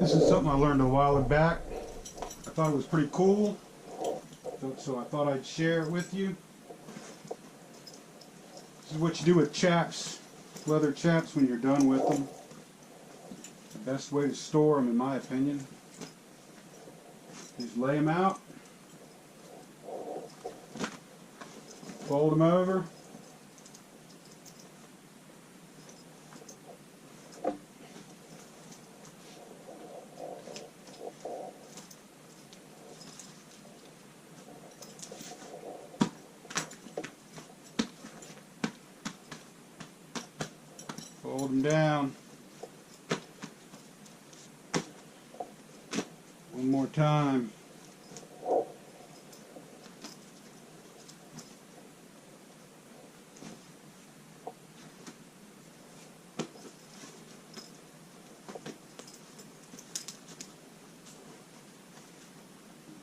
This is something I learned a while back. I thought it was pretty cool, so I thought I'd share it with you. This is what you do with chaps, leather chaps, when you're done with them. The best way to store them, in my opinion, is lay them out, fold them over, fold them down. One more time.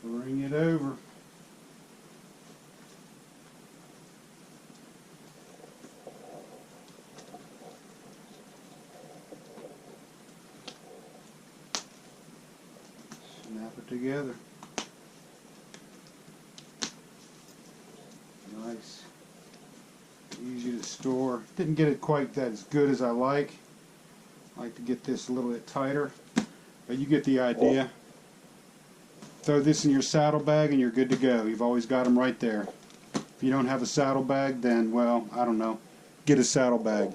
Bring it over. Snap it together. Nice. Easy to store. Didn't get it quite as good as I like. I like to get this a little bit tighter, but you get the idea. Throw this in your saddlebag and you're good to go. You've always got them right there. If you don't have a saddlebag, then, well, I don't know. Get a saddlebag.